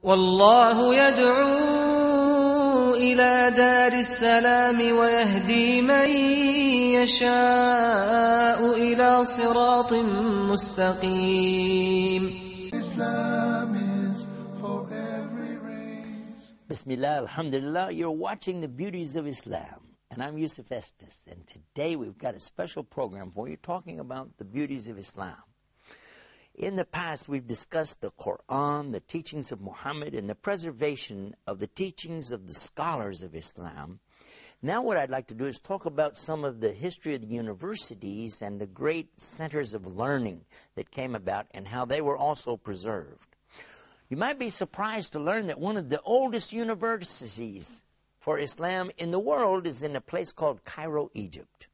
والله يدعو إلى دار السلام ويهدي من يشاء إلى صراط مستقيم. Islam is for every race. Bismillah, alhamdulillah, you're watching the Beauties of Islam. And I'm Yusuf Estes. And today we've got a special program for you talking about the beauties of Islam. In the past, we've discussed the Quran, the teachings of Muhammad, and the preservation of the teachings of the scholars of Islam. Now what I'd like to do is talk about some of the history of the universities and the great centers of learning that came about and how they were also preserved. You might be surprised to learn that one of the oldest universities for Islam in the world is in a place called Cairo, Egypt.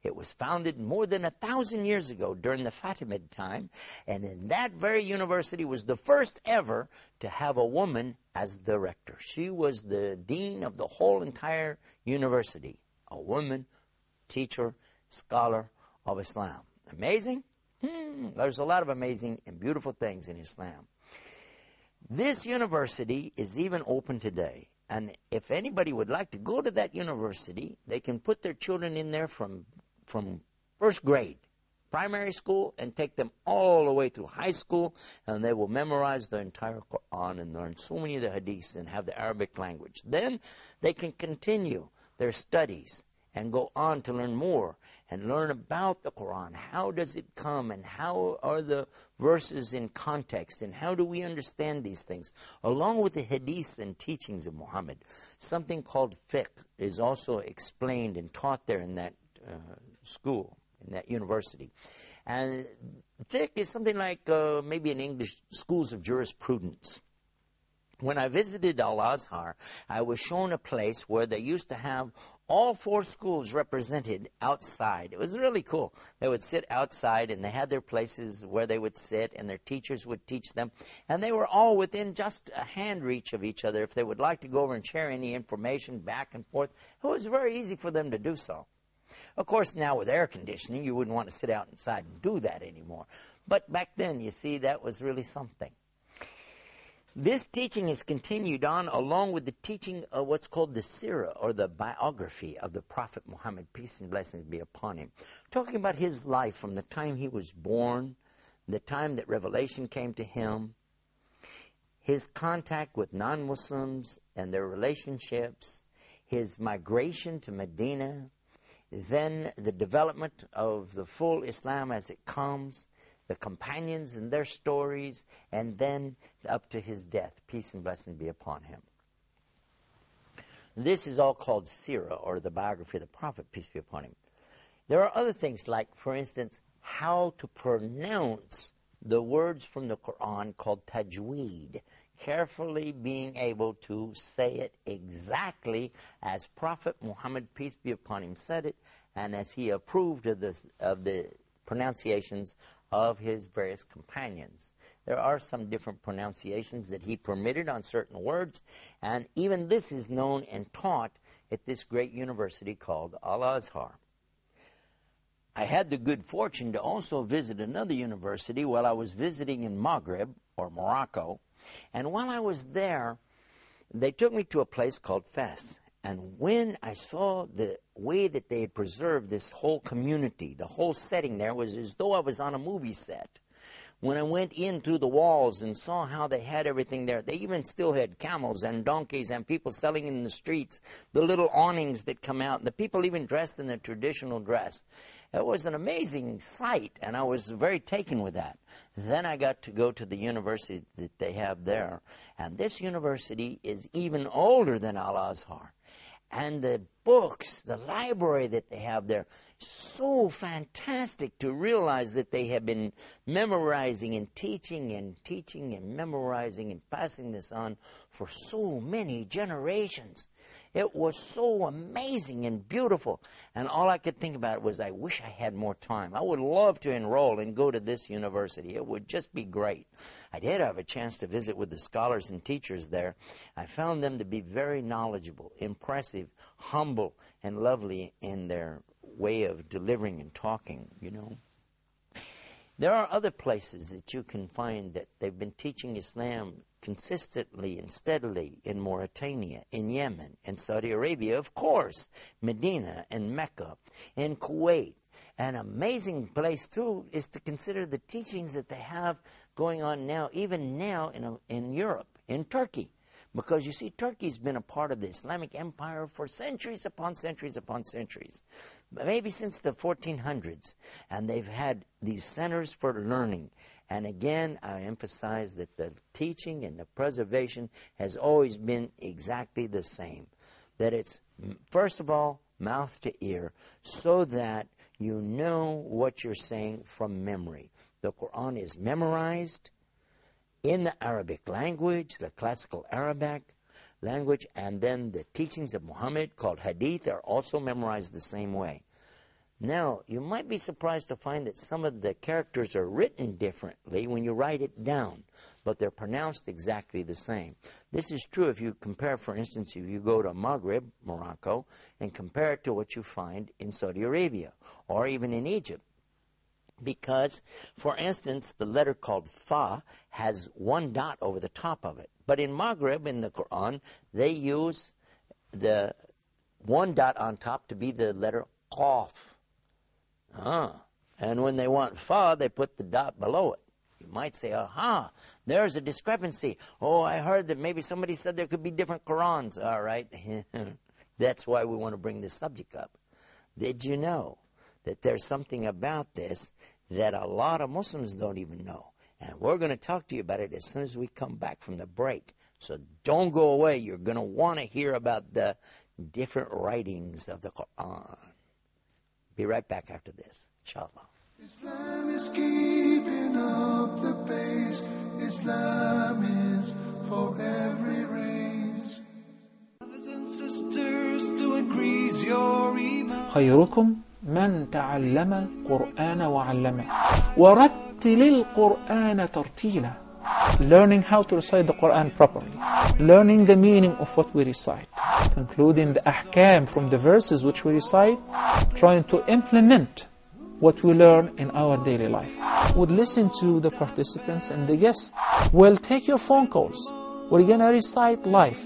It was founded more than 1,000 years ago during the Fatimid time, and in that very university was the first ever to have a woman as the rector. She was the dean of the whole entire university, a woman, teacher, scholar of Islam. Amazing? There's a lot of amazing and beautiful things in Islam. This university is even open today. And if anybody would like to go to that university, they can put their children in there from first grade, primary school, and take them all the way through high school, and they will memorize the entire Quran and learn so many of the hadiths and have the Arabic language. Then they can continue their studies and go on to learn more and learn about the Quran. How does it come, and how are the verses in context, and how do we understand these things? Along with the hadiths and teachings of Muhammad. Something called fiqh is also explained and taught there in that school, in that university. And fiqh is something like maybe in English, schools of jurisprudence. When I visited Al-Azhar, I was shown a place where they used to have all 4 schools represented outside. It was really cool. They would sit outside, and they had their places where they would sit, and their teachers would teach them. And they were all within just a hand reach of each other. If they would like to go over and share any information back and forth, it was very easy for them to do so. Of course, now with air conditioning, you wouldn't want to sit out inside and do that anymore. But back then, you see, that was really something. This teaching is continued on along with the teaching of what's called the Sirah, or the biography of the Prophet Muhammad, peace and blessings be upon him. Talking about his life from the time he was born, the time that revelation came to him, his contact with non-Muslims and their relationships, his migration to Medina, then the development of the full Islam as it comes, the companions and their stories, and then up to his death. Peace and blessing be upon him. This is all called Sirah, or the biography of the Prophet, peace be upon him. There are other things like, for instance, how to pronounce the words from the Quran called tajweed, carefully being able to say it exactly as Prophet Muhammad, peace be upon him, said it, and as he approved of the pronunciations of his various companions. There are some different pronunciations that he permitted on certain words, and even this is known and taught at this great university called Al-Azhar. I had the good fortune to also visit another university while I was visiting in Maghreb, or Morocco, and while I was there, they took me to a place called Fes. And when I saw the way that they had preserved this whole community, the whole setting there was as though I was on a movie set. When I went in through the walls and saw how they had everything there, they even still had camels and donkeys and people selling in the streets, the little awnings that come out, the people even dressed in their traditional dress. It was an amazing sight, and I was very taken with that. Then I got to go to the university that they have there, and this university is even older than Al-Azhar. And the books, the library that they have there, so fantastic to realize that they have been memorizing and teaching and memorizing and passing this on for so many generations. It was so amazing and beautiful. And all I could think about was, I wish I had more time. I would love to enroll and go to this university. It would just be great. I did have a chance to visit with the scholars and teachers there. I found them to be very knowledgeable, impressive, humble, and lovely in their way of delivering and talking, you know. There are other places that you can find that they've been teaching Islam consistently and steadily in Mauritania, in Yemen, in Saudi Arabia, of course, Medina and Mecca, in Kuwait. An amazing place, too, is to consider the teachings that they have going on now, even now in Europe, in Turkey. Because you see, Turkey's been a part of the Islamic Empire for centuries upon centuries upon centuries, maybe since the 1400s. And they've had these centers for learning. And again, I emphasize that the teaching and the preservation has always been exactly the same. That it's, first of all, mouth to ear, so that you know what you're saying from memory. The Quran is memorized in the Arabic language, the classical Arabic language, and then the teachings of Muhammad, called hadith, are also memorized the same way. Now, you might be surprised to find that some of the characters are written differently when you write it down, but they're pronounced exactly the same. This is true if you compare, for instance, if you go to Maghreb, Morocco, and compare it to what you find in Saudi Arabia, or even in Egypt. Because, for instance, the letter called Fa has one dot over the top of it. But in Maghreb, in the Quran, they use the one dot on top to be the letter Qaf. And when they want Fa, they put the dot below it. You might say, aha, there's a discrepancy. Oh, I heard that maybe somebody said there could be different Qurans. All right. That's why we want to bring this subject up. Did you know that there's something about this that a lot of Muslims don't even know? And we're going to talk to you about it as soon as we come back from the break. So don't go away. You're going to want to hear about the different writings of the Quran. Be right back after this, inshallah. Islam is keeping up the pace. Islam is for every race. Brothers and sisters, to increase your iman. خيركم من تعلم القرآن وعلمه ورتل القرآن ترتيلا. Learning how to recite the Quran properly, learning the meaning of what we recite, concluding the ahkam from the verses which we recite, trying to implement what we learn in our daily life. We'll listen to the participants and the guests. We'll take your phone calls. We're going to recite live.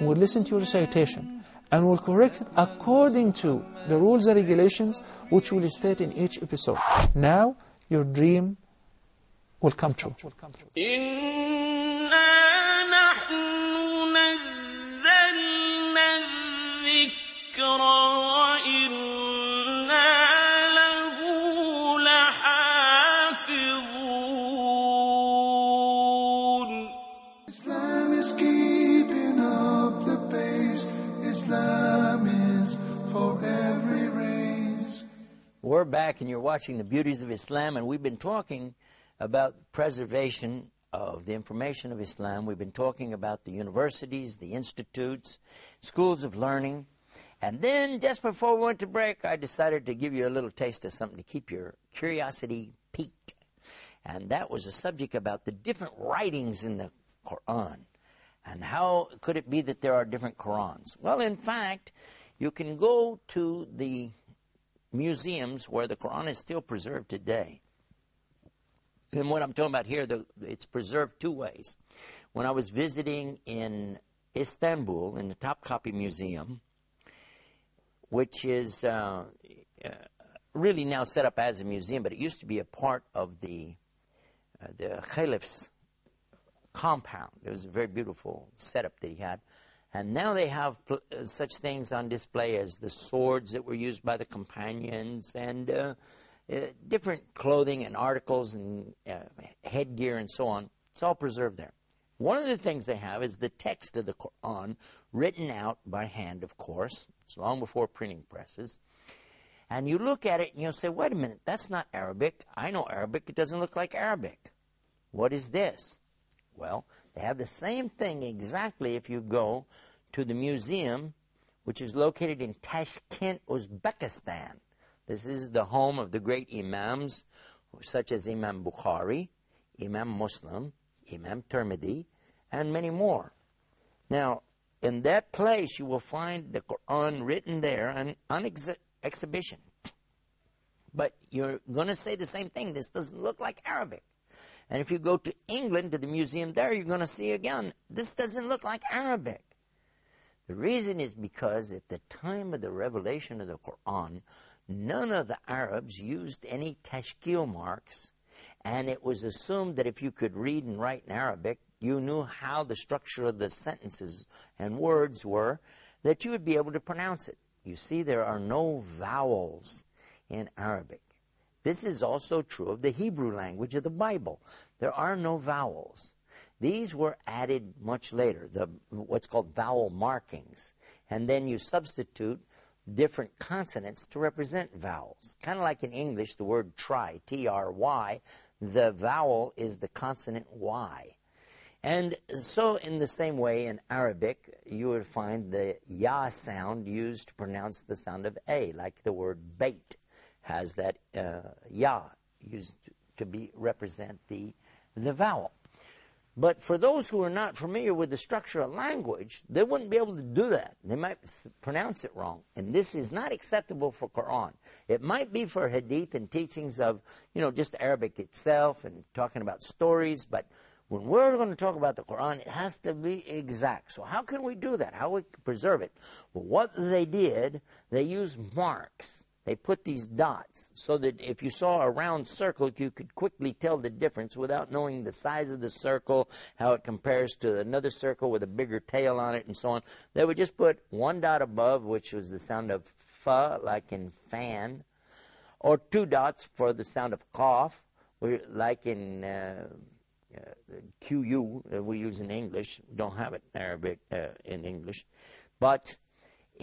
We'll listen to your recitation and we'll correct it according to the rules and regulations which we'll state in each episode. Now, your dream will come true. Islam is keeping up the pace. Islam is for every race. We're back and you're watching the Beauties of Islam, and we've been talking about preservation of the information of Islam. We've been talking about the universities, the institutes, schools of learning. And then just before we went to break, I decided to give you a little taste of something to keep your curiosity piqued. And that was a subject about the different writings in the Quran. And how could it be that there are different Qurans? Well, in fact, you can go to the museums where the Quran is still preserved today. And what I'm talking about here, it's preserved two ways. When I was visiting in Istanbul, in the Topkapi Museum, which is really now set up as a museum, but it used to be a part of the Caliph's compound. It was a very beautiful setup that he had. And now they have such things on display as the swords that were used by the companions and different clothing and articles and headgear and so on. It's all preserved there. One of the things they have is the text of the Quran, written out by hand, of course. It's long before printing presses. And you look at it and you'll say, wait a minute, that's not Arabic. I know Arabic. It doesn't look like Arabic. What is this? Well, they have the same thing exactly if you go to the museum, which is located in Tashkent, Uzbekistan. This is the home of the great imams, such as Imam Bukhari, Imam Muslim, Imam Tirmidhi, and many more. Now, in that place, you will find the Quran written there on exhibition. But you're going to say the same thing. This doesn't look like Arabic. And if you go to England, to the museum there, you're going to see again, this doesn't look like Arabic. The reason is because at the time of the revelation of the Quran, none of the Arabs used any tashkil marks, and it was assumed that if you could read and write in Arabic, you knew how the structure of the sentences and words were, that you would be able to pronounce it. You see, there are no vowels in Arabic. This is also true of the Hebrew language of the Bible. There are no vowels. These were added much later, what's called vowel markings. And then you substitute different consonants to represent vowels. Kind of like in English, the word try, T-R-Y, the vowel is the consonant Y. And so in the same way in Arabic, you would find the ya sound used to pronounce the sound of A, like the word bait has that ya used to represent the vowel. But for those who are not familiar with the structure of language, they wouldn't be able to do that. They might pronounce it wrong. And this is not acceptable for Quran. It might be for hadith and teachings of, just Arabic itself and talking about stories, but when we're going to talk about the Quran, it has to be exact. So how can we do that? How we preserve it? Well, what they did, they used marks. They put these dots so that if you saw a round circle, you could quickly tell the difference without knowing the size of the circle, how it compares to another circle with a bigger tail on it, and so on. They would just put one dot above, which was the sound of fa, like in fan, or two dots for the sound of cough, like in QU that we use in English. Don't have it in Arabic in English. But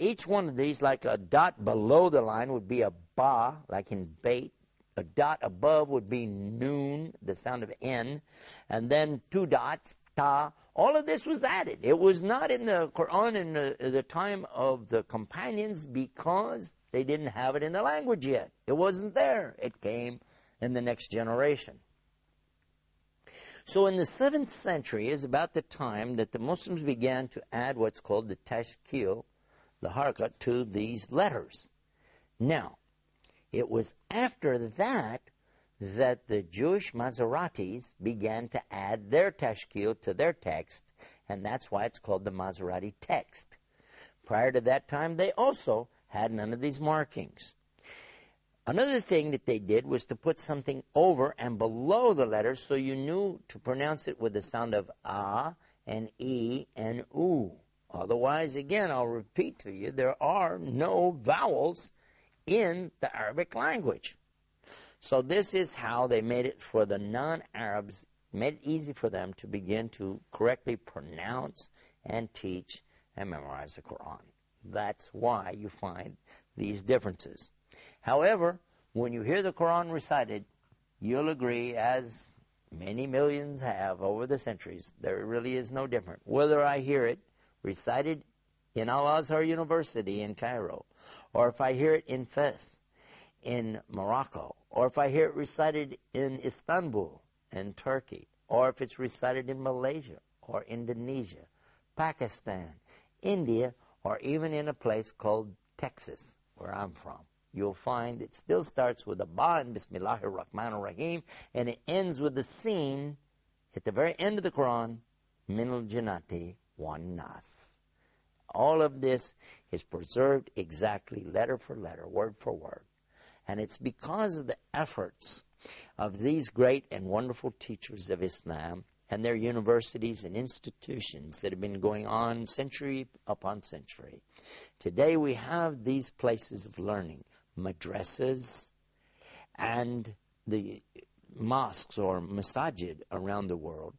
each one of these, like a dot below the line would be a ba, like in bait. A dot above would be noon, the sound of N. And then two dots, ta. All of this was added. It was not in the Quran in the time of the companions because they didn't have it in the language yet. It wasn't there. It came in the next generation. So in the 7th century is about the time that the Muslims began to add what's called the tashkil, the harakat, to these letters. Now, it was after that the Jewish Maseratis began to add their tashkil to their text, and that's why it's called the Maserati text. Prior to that time, they also had none of these markings. Another thing that they did was to put something over and below the letters so you knew to pronounce it with the sound of A and E and U. Otherwise, again, I'll repeat to you, there are no vowels in the Arabic language. So this is how they made it for the non-Arabs, made it easy for them to begin to correctly pronounce and teach and memorize the Quran. That's why you find these differences. However, when you hear the Quran recited, you'll agree, as many millions have over the centuries, there really is no difference. Whether I hear it recited in Al-Azhar University in Cairo, or if I hear it in Fez in Morocco, or if I hear it recited in Istanbul in Turkey, or if it's recited in Malaysia or Indonesia, Pakistan, India, or even in a place called Texas, where I'm from, you'll find it still starts with a ba in Bismillahir Rahmanir Rahim, and it ends with the scene at the very end of the Quran, Minal Jannati wan Nas. All of this is preserved exactly letter for letter, word for word. And it's because of the efforts of these great and wonderful teachers of Islam and their universities and institutions that have been going on century upon century. Today we have these places of learning, madrasas and the mosques or masajid around the world,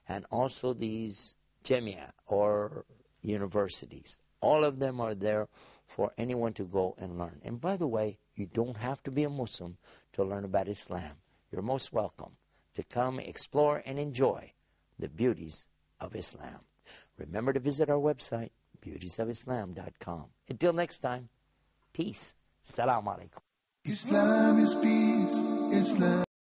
and also these jamia or universities. All of them are there for anyone to go and learn. And by the way, you don't have to be a Muslim to learn about Islam. You're most welcome to come explore and enjoy the beauties of Islam. Remember to visit our website, beautiesofislam.com. Until next time, peace. Salam alaikum. Islam is peace. Islam.